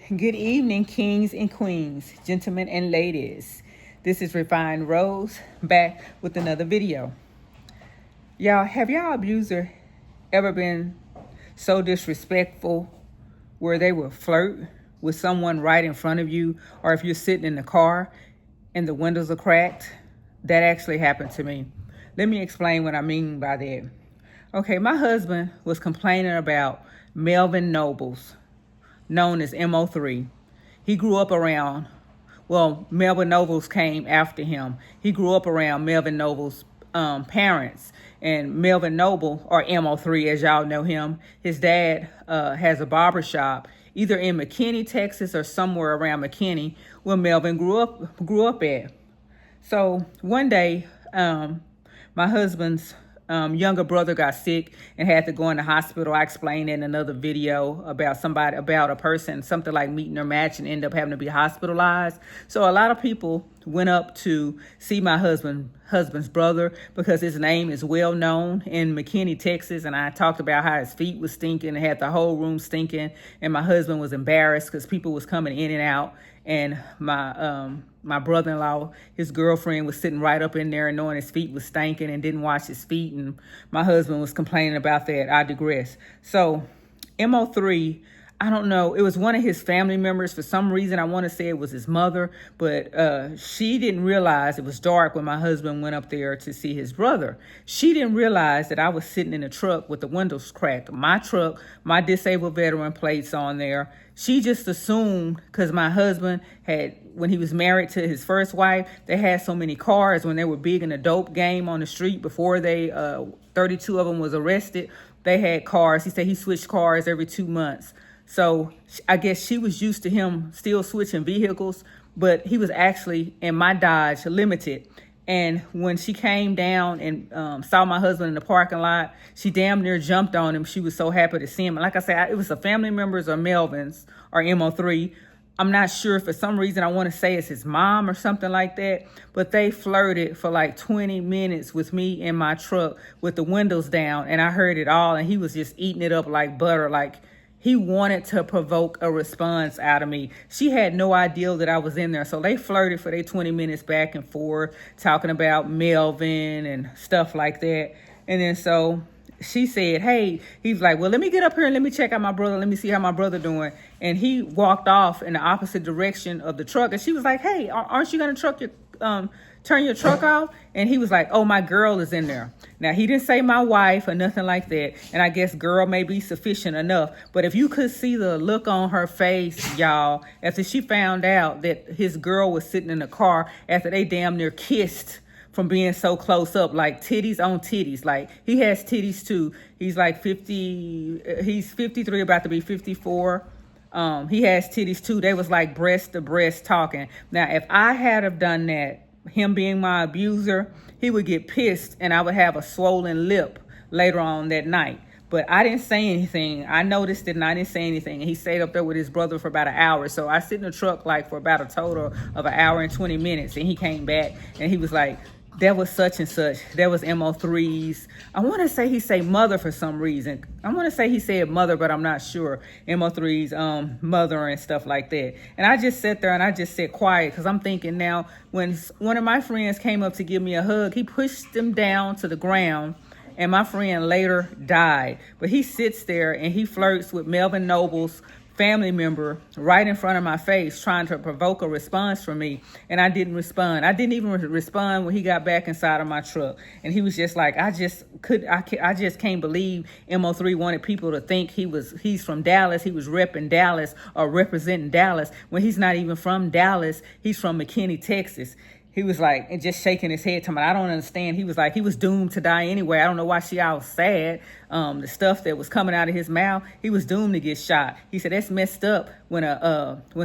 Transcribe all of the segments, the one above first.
Good evening, kings and queens, gentlemen and ladies. This is Refined Rose back with another video. Y'all, have y'all abuser ever been so disrespectful where they will flirt with someone right in front of you, or if you're sitting in the car and the windows are cracked? That actually happened to me. Let me explain what I mean by that. Okay, my husband was complaining about Melvin Nobles, known as M03. He grew up around, Melvin Nobles came after him. He grew up around Melvin Nobles' parents. And Melvin Noble, or M03 as y'all know him, his dad has a barber shop either in McKinney, Texas, or somewhere around McKinney where Melvin grew up at. So one day, my husband's younger brother got sick and had to go in the hospital. I explained in another video about a person, something like meeting their match and end up having to be hospitalized. So a lot of people went up to see my husband's brother because his name is well known in McKinney, Texas. And I talked about how his feet was stinking and had the whole room stinking. And my husband was embarrassed because people was coming in and out. And my brother-in-law, his girlfriend, was sitting right up in there and knowing his feet was stinking and didn't wash his feet. And my husband was complaining about that. I digress. So M03, I don't know. It was one of his family members. For some reason, I want to say it was his mother, but she didn't realize it was dark when my husband went up there to see his brother. She didn't realize that I was sitting in the truck with the windows cracked. My truck, my disabled veteran plates on there. She just assumed because my husband had, when he was married to his first wife, they had so many cars when they were big in the dope game on the street before 32 of them was arrested. They had cars. He said he switched cars every 2 months. So I guess she was used to him still switching vehicles, but he was actually in my Dodge Limited. And when she came down and saw my husband in the parking lot, she damn near jumped on him. She was so happy to see him. And like I said, it was a family members or Melvin's or M03. I'm not sure. For some reason, I want to say it's his mom or something like that. But they flirted for like 20 minutes with me in my truck with the windows down. And I heard it all. And he was just eating it up like butter, like he wanted to provoke a response out of me. She had no idea that I was in there. So they flirted for their 20 minutes back and forth, talking about Melvin and stuff like that. And then so she said, hey, he's like, well, let me get up here and let me check out my brother. Let me see how my brother doing. And he walked off in the opposite direction of the truck. And she was like, hey, aren't you going to turn your truck off? And he was like, oh, my girl is in there. Now, he didn't say my wife or nothing like that. And I guess girl may be sufficient enough. But if you could see the look on her face, y'all, after she found out that his girl was sitting in the car after they damn near kissed from being so close up, like titties on titties. Like, he has titties too. He's like 50, he's 53, about to be 54. He has titties too. They was like breast to breast talking. Now, if I had have done that, him being my abuser, he would get pissed and I would have a swollen lip later on that night. But I didn't say anything. I noticed it and I didn't say anything. And he stayed up there with his brother for about an hour. So I sit in the truck like for about a total of an hour and 20 minutes. And he came back and he was like, that was such and such. That was M03's. I want to say he said mother for some reason. I want to say he said mother, but I'm not sure. M03's mother and stuff like that. And I just sat there and I just sat quiet because I'm thinking now, when one of my friends came up to give me a hug, he pushed him down to the ground and my friend later died. But he sits there and he flirts with Melvin Noble's family member right in front of my face, trying to provoke a response from me. And I didn't respond. I didn't even respond when he got back inside of my truck. And he was just like, I just can't believe M03 wanted people to think he's from Dallas. He was repping Dallas or representing Dallas when he's not even from Dallas. He's from McKinney, Texas. He was like, and just shaking his head to me. I don't understand. He was like, he was doomed to die anyway. I don't know why she all sad. The stuff that was coming out of his mouth, he was doomed to get shot. He said, that's messed up when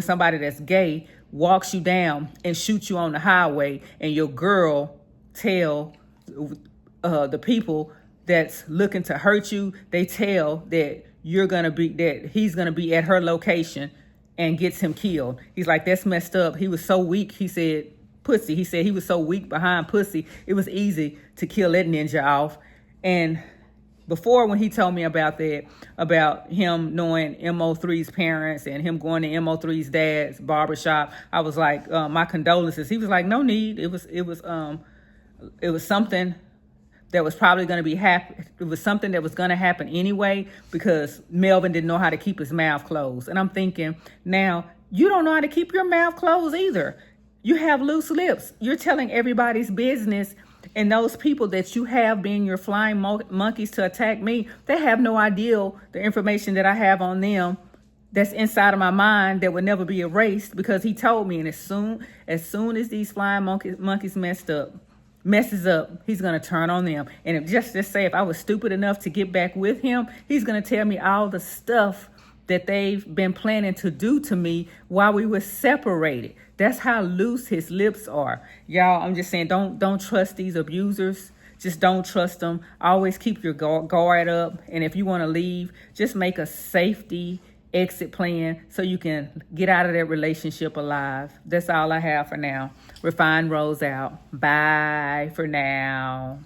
somebody that's gay walks you down and shoots you on the highway and your girl tell the people that's looking to hurt you, they tell that he's gonna be at her location and gets him killed. He's like, that's messed up. He was so weak. He said, pussy. He said he was so weak behind pussy, it was easy to kill that ninja off. And before when he told me about that, about him knowing M03’s parents and him going to M03’s dad's barbershop, I was like, my condolences. He was like, no need. It was something that was probably going to be happen. It was something that was going to happen anyway, because Melvin didn't know how to keep his mouth closed. And I'm thinking, now you don't know how to keep your mouth closed either. You have loose lips. You're telling everybody's business, and those people that you have being your flying monkeys to attack me, they have no idea the information that I have on them that's inside of my mind that would never be erased, because he told me. And as soon as these flying monkeys messes up, he's going to turn on them. And if just say if I was stupid enough to get back with him, he's going to tell me all the stuff that they've been planning to do to me while we were separated. That's how loose his lips are. Y'all, I'm just saying, don't trust these abusers. Just don't trust them. Always keep your guard up. And if you want to leave, just make a safety exit plan so you can get out of that relationship alive. That's all I have for now. Refined Rose out. Bye for now.